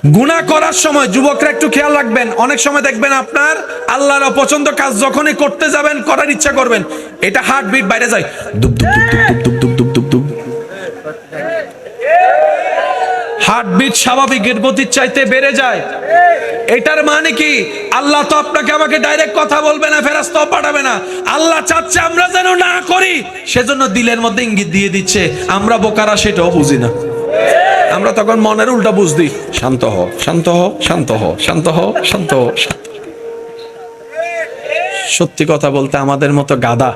গুনাহ করার সময় যুবকরা একটু খেয়াল রাখবেন, অনেক সময় দেখবেন আপনার আল্লাহর অপছন্দ কাজ যখনই করতে যাবেন, করার ইচ্ছা করবেন, এটা হার্ট বিট বাইরে যায়, দুপ দুপ দুপ দুপ দুপ দুপ দুপ দুপ দুপ। হার্টবিট স্বাভাবিকের গতির চাইতে বেড়ে যায়। এটার মানে কি? আল্লাহ তো আপনাকে আমাকে ডাইরেক্ট কথা বলবে না, ফেরেশতাও পাঠাবে না। আল্লাহ চাচ্ছে আমরা যেন না করি, সেজন্য দিলের মধ্যে ইঙ্গিত দিয়ে দিচ্ছে। আমরা বোকারা, সেটাও বুঝি না। আমরা তখন মনের উল্টা বুঝ দিই, শান্ত হও, শান্ত হও, শান্ত হও, শান্ত হও, শান্ত হও। সত্যি কথা বলতে আমাদের মতো গাধা